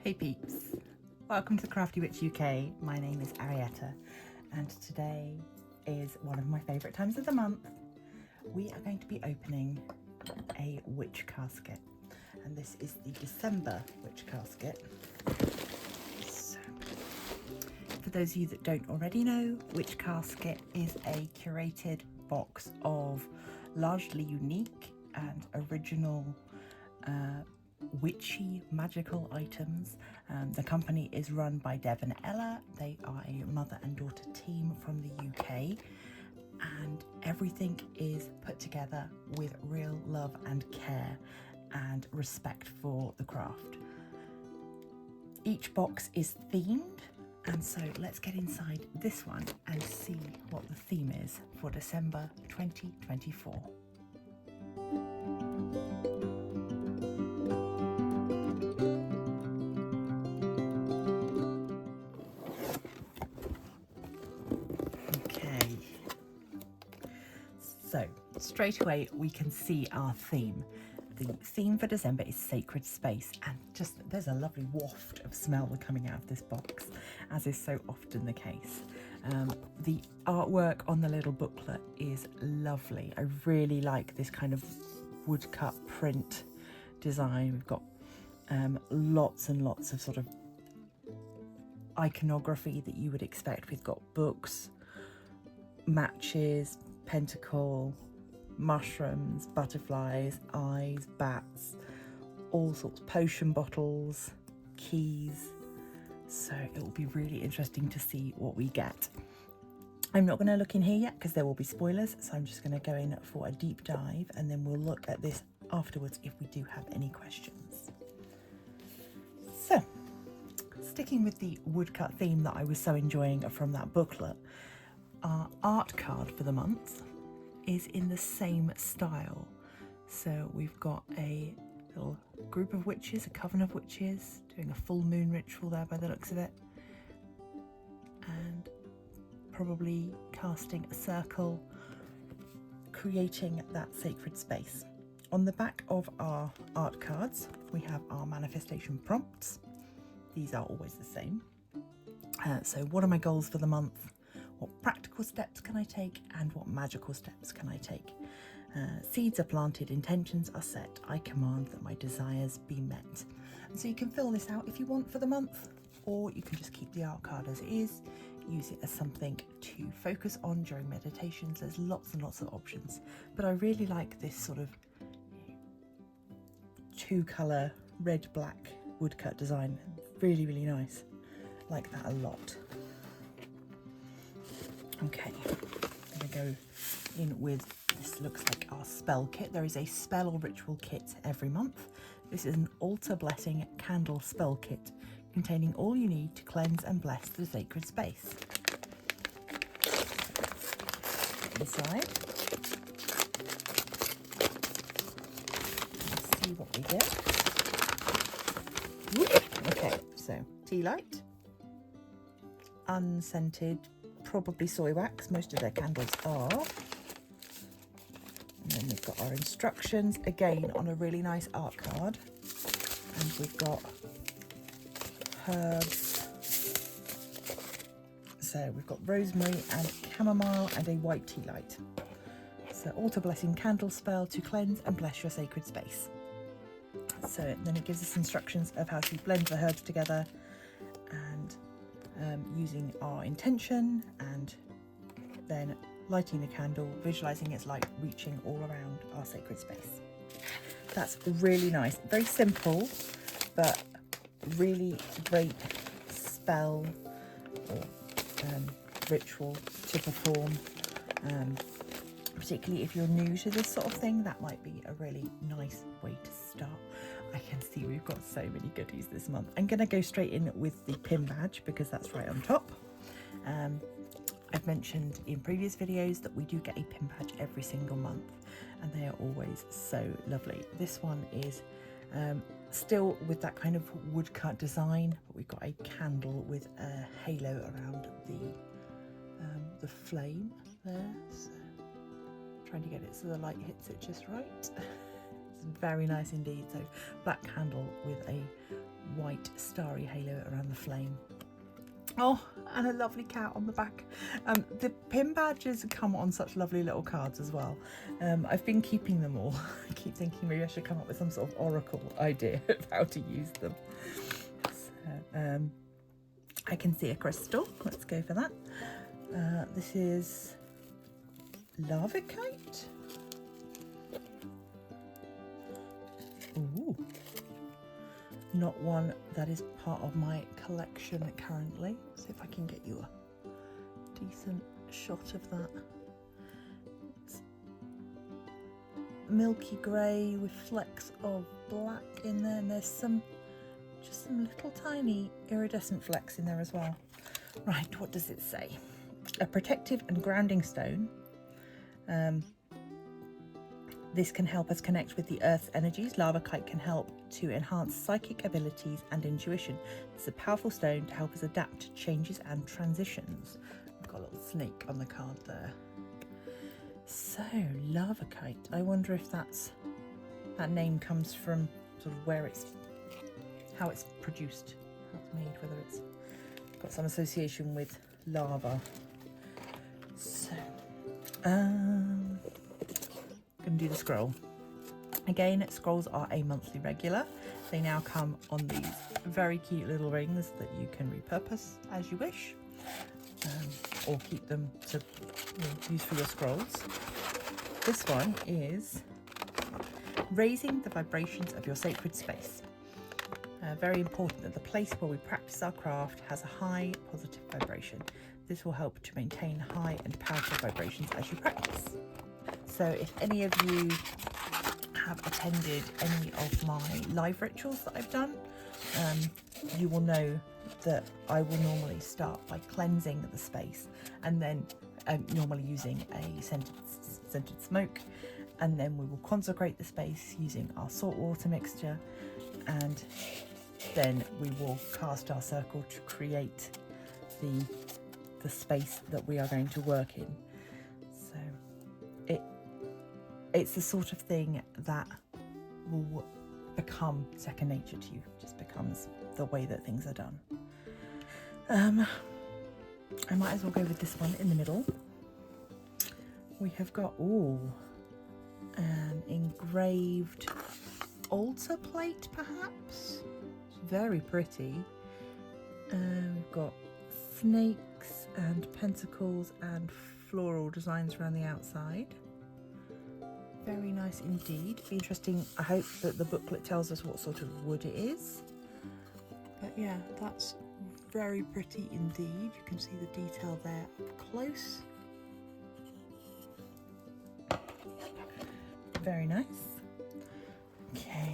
Hey peeps, welcome to the Crafty Witch UK. My name is Arietta and today is one of my favourite times of the month. We are going to be opening a witch casket, and this is the December witch casket. So, for those of you that don't already know, witch casket is a curated box of largely unique and original witchy magical items. The company is run by Deb and Ella. They are a mother and daughter team from the UK, and everything is put together with real love and care and respect for the craft. Each box is themed, and so let's get inside this one and see what the theme is for December 2024. So straight away we can see our theme. The theme for December is sacred space, and just there's a lovely waft of smell coming out of this box, as is so often the case. The artwork on the little booklet is lovely. I really like this kind of woodcut print design. We've got lots and lots of sort of iconography that you would expect. We've got books, matches, pentacle, mushrooms, butterflies, eyes, bats, all sorts, potion bottles, keys. So it will be really interesting to see what we get. I'm not going to look in here yet because there will be spoilers, so I'm just going to go in for a deep dive and then we'll look at this afterwards if we do have any questions. So, sticking with the woodcut theme that I was so enjoying from that booklet, our art card for the month is in the same style. So we've got a little group of witches, a coven of witches, doing a full moon ritual there by the looks of it, and probably casting a circle, creating that sacred space. On the back of our art cards, we have our manifestation prompts. These are always the same. So what are my goals for the month? What practical steps can I take, and what magical steps can I take? Seeds are planted, intentions are set. I command that my desires be met. And so you can fill this out if you want for the month, or you can just keep the art card as it is, use it as something to focus on during meditations. There's lots and lots of options, but I really like this sort of two-colour red-black woodcut design. Really, really nice. Like that a lot. Okay, I'm going to go in with, this looks like our spell kit. There is a spell or ritual kit every month. This is an altar blessing candle spell kit containing all you need to cleanse and bless the sacred space. Inside, let's see what we get. Okay, so tea light, unscented, probably soy wax, most of their candles are. And then we've got our instructions, again on a really nice art card. And we've got herbs. So we've got rosemary and chamomile and a white tea light. So altar blessing candle spell to cleanse and bless your sacred space. So then it gives us instructions of how to blend the herbs together, and using our intention, and then lighting the candle, visualizing its light reaching all around our sacred space. That's really nice. Very simple, but really great spell or ritual to perform. Particularly if you're new to this sort of thing, that might be a really nice way to start. I can see we've got so many goodies this month. I'm going to go straight in with the pin badge because that's right on top. I've mentioned in previous videos that we do get a pin badge every single month, and they are always so lovely. This one is still with that kind of woodcut design, but we've got a candle with a halo around the flame there. So trying to get it so the light hits it just right. It's very nice indeed. So black candle with a white starry halo around the flame. Oh, and a lovely cat on the back. The pin badges come on such lovely little cards as well. I've been keeping them all. I keep thinking maybe I should come up with some sort of oracle idea of how to use them. So, I can see a crystal. Let's go for that. This is lava kite. Ooh. Not one that is part of my collection currently. See if I can get you a decent shot of that. It's milky grey with flecks of black in there, and there's just some little tiny iridescent flecks in there as well. Right, what does it say? A protective and grounding stone. This can help us connect with the Earth's energies. Lava kite can help to enhance psychic abilities and intuition. It's a powerful stone to help us adapt to changes and transitions. I've got a little snake on the card there. So, lava kite. I wonder if that name comes from sort of how it's produced, how it's made, whether it's got some association with lava. So, going to do the scroll. Again, scrolls are a monthly regular. They now come on these very cute little rings that you can repurpose as you wish, or keep them to use for your scrolls. This one is raising the vibrations of your sacred space. Very important that the place where we practice our craft has a high positive vibration. This will help to maintain high and powerful vibrations as you practice. So if any of you have attended any of my live rituals that I've done, you will know that I will normally start by cleansing the space, and then normally using a scented smoke, and then we will consecrate the space using our salt water mixture, and then we will cast our circle to create the space that we are going to work in. So it's the sort of thing that will become second nature to you. It just becomes the way that things are done. I might as well go with this one in the middle. We have got an engraved altar plate, perhaps. It's very pretty. We've got snakes and pentacles and floral designs around the outside. Very nice indeed. Be interesting. I hope that the booklet tells us what sort of wood it is. But yeah, that's very pretty indeed. You can see the detail there up close. Very nice. Okay.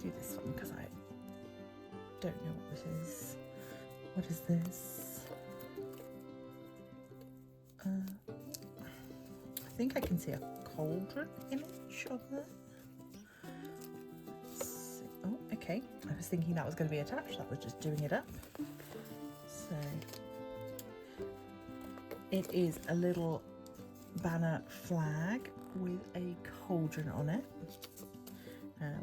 Do this one because I don't know what this is. What is this? I think I can see a cauldron image of there. Oh, okay. I was thinking that was going to be attached. That was just doing it up. So it is a little banner flag with a cauldron on it,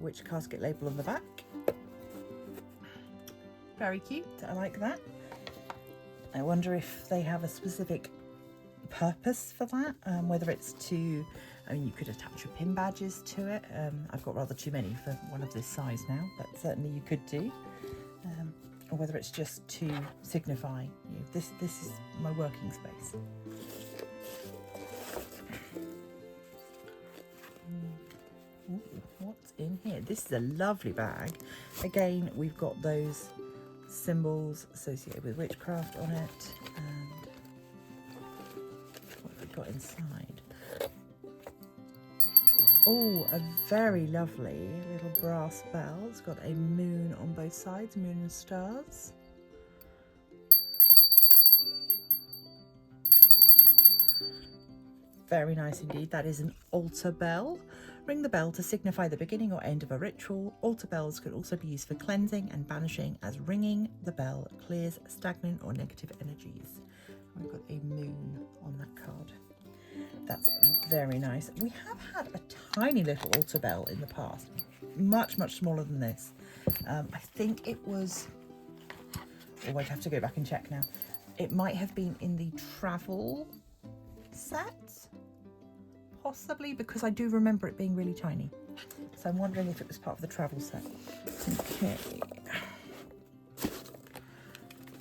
which casket label on the back. Very cute. I like that. I wonder if they have a specific purpose for that, whether it's to, I mean, you could attach your pin badges to it. I've got rather too many for one of this size now, but certainly you could do, or whether it's just to signify, you know, this is my working space. Ooh, what's in here? This is a lovely bag. Again, we've got those symbols associated with witchcraft on it, and what have we got inside? Oh, a very lovely little brass bell. It's got a moon on both sides, moon and stars. Very nice indeed. That is an altar bell. Ring the bell to signify the beginning or end of a ritual. Altar bells could also be used for cleansing and banishing, as ringing the bell clears stagnant or negative energies. We've got a moon on that card. That's very nice. We have had a tiny little altar bell in the past, much smaller than this. I think it was, oh, I'd have to go back and check now. It might have been in the travel set, possibly, because I do remember it being really tiny. So I'm wondering if it was part of the travel set. Okay.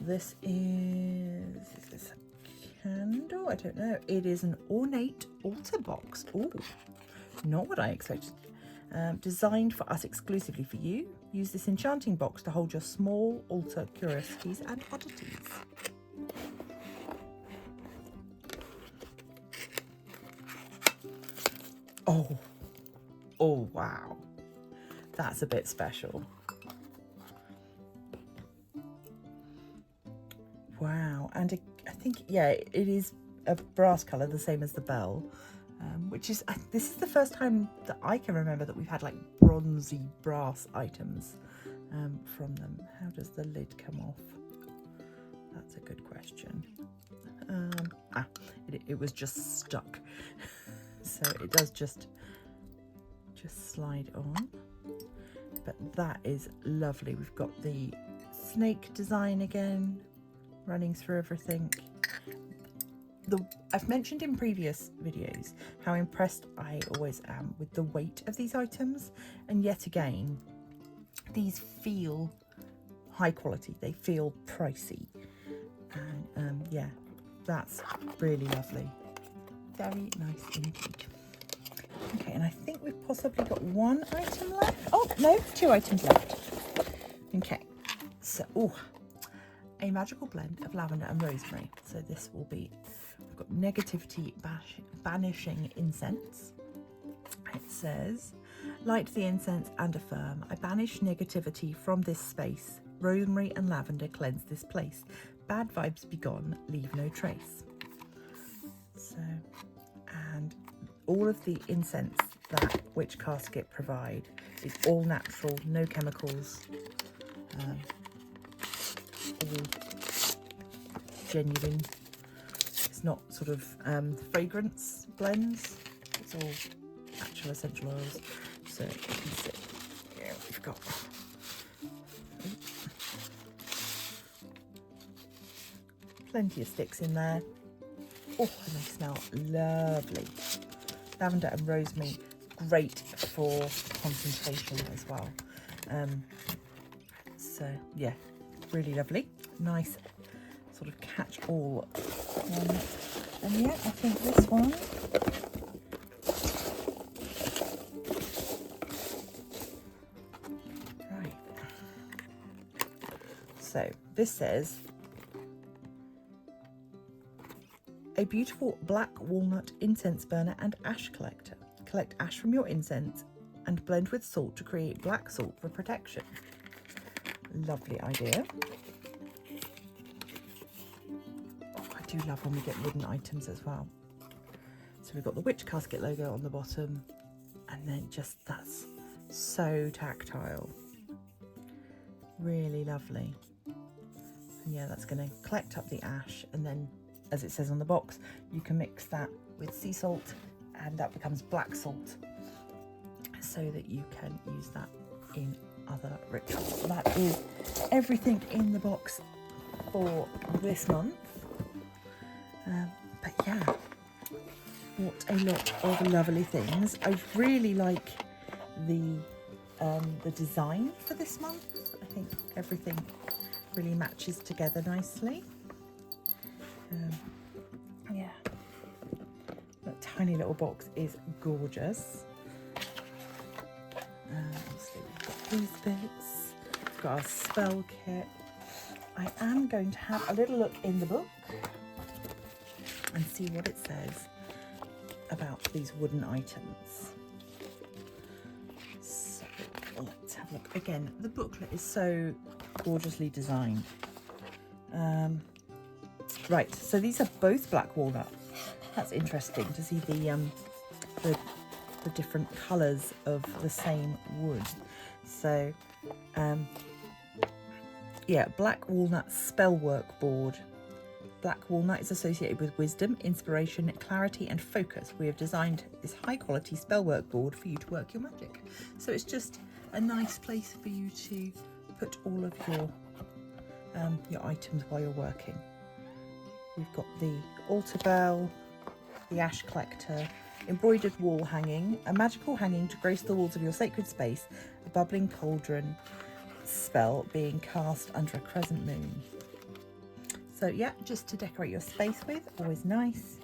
This is a candle? I don't know. It is an ornate altar box. Oh, not what I expected. Designed for us exclusively for you. Use this enchanting box to hold your small altar curiosities and oddities. Oh wow, that's a bit special. Wow, and I think, yeah, it is a brass colour, the same as the bell, which is, this is the first time that I can remember that we've had like bronzy brass items from them. How does the lid come off? That's a good question. It was just stuck. So it does just slide on, but that is lovely. We've got the snake design again running through everything. I've mentioned in previous videos how impressed I always am with the weight of these items, and yet again these feel high quality, they feel pricey, and yeah, that's really lovely. Very nice indeed. Okay, and I think we've possibly got one item left. Oh, no, 2 items left. Okay, so, oh, a magical blend of lavender and rosemary. So this will be, we've got negativity banishing incense. It says, light the incense and affirm, I banish negativity from this space. Rosemary and lavender cleanse this place. Bad vibes be gone, leave no trace. So, and all of the incense that Witch Casket provide is all natural, no chemicals, all genuine. It's not sort of fragrance blends, it's all actual essential oils. So you can see here we've got plenty of sticks in there. Oh, and they smell lovely. Lavender and rosemary, great for concentration as well. So yeah, really lovely. Nice sort of catch-all one. And yeah, I think this one, right. So this says, a beautiful black walnut incense burner and ash collector. Collect ash from your incense and blend with salt to create black salt for protection. Lovely idea. Oh, I do love when we get wooden items as well. So we've got the Witch Casket logo on the bottom, and then just that's so tactile. Really lovely. And yeah, that's going to collect up the ash, and then, as it says on the box, you can mix that with sea salt and that becomes black salt, so that you can use that in other rituals. So that is everything in the box for this month. But yeah, what a lot of lovely things. I really like the design for this month. I think everything really matches together nicely. Yeah, that tiny little box is gorgeous. So we've got these bits, we've got our spell kit. I am going to have a little look in the book and see what it says about these wooden items. So let's have a look. Again, the booklet is so gorgeously designed. Right, so these are both black walnut. That's interesting to see the different colours of the same wood. So yeah, black walnut spellwork board Black walnut is associated with wisdom, inspiration, clarity and focus. We have designed this high quality spellwork board for you to work your magic. So it's just a nice place for you to put all of your items while you're working. We've got the altar bell, the ash collector, embroidered wall hanging, a magical hanging to grace the walls of your sacred space, a bubbling cauldron spell being cast under a crescent moon. So yeah, just to decorate your space with, always nice.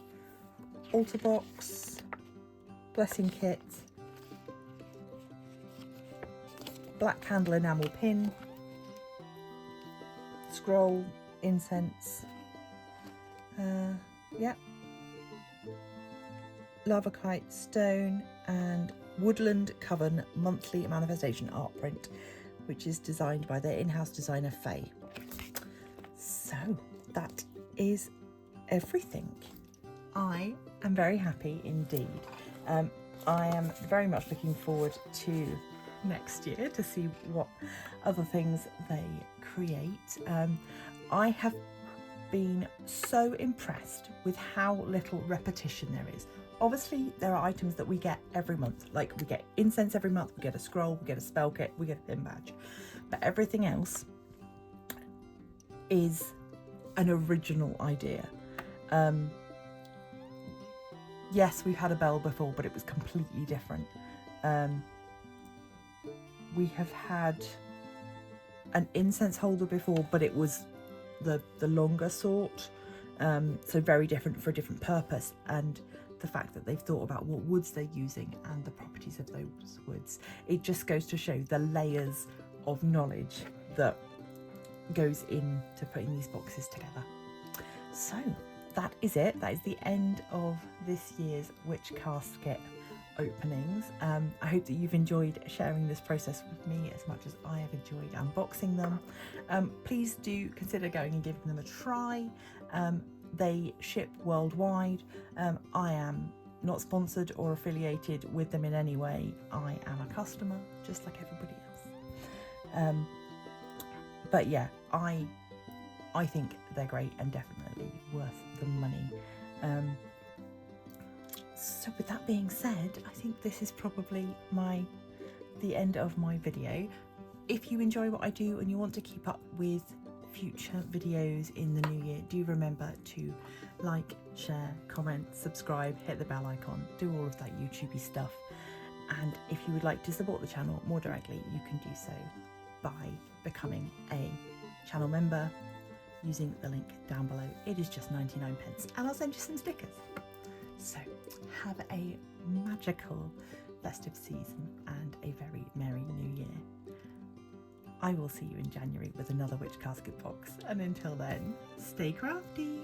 Altar box, blessing kit, black candle enamel pin, scroll, incense, yeah, lava kite stone, and Woodland Coven monthly manifestation art print, which is designed by their in-house designer Faye. So that is everything. I am very happy indeed. I am very much looking forward to next year to see what other things they create. I have been so impressed with how little repetition there is. Obviously there are items that we get every month, like we get incense every month, we get a scroll, we get a spell kit, we get a pin badge, but everything else is an original idea. Yes, we've had a bell before, but it was completely different. We have had an incense holder before, but it was the longer sort, so very different for a different purpose. And the fact that they've thought about what woods they're using and the properties of those woods, it just goes to show the layers of knowledge that goes into putting these boxes together. So that is it. That is the end of this year's Witch Casket openings. I hope that you've enjoyed sharing this process with me as much as I have enjoyed unboxing them. Please do consider going and giving them a try. They ship worldwide. I am not sponsored or affiliated with them in any way. I am a customer just like everybody else. But yeah, I think they're great and definitely worth the money. So with that being said, I think this is probably the end of my video. If you enjoy what I do and you want to keep up with future videos in the new year, do remember to like, share, comment, subscribe, hit the bell icon, do all of that YouTubey stuff. And if you would like to support the channel more directly, you can do so by becoming a channel member using the link down below. It is just 99p and I'll send you some stickers. So have a magical festive season and a very merry new year. I will see you in January with another Witch Casket box, and until then, stay crafty!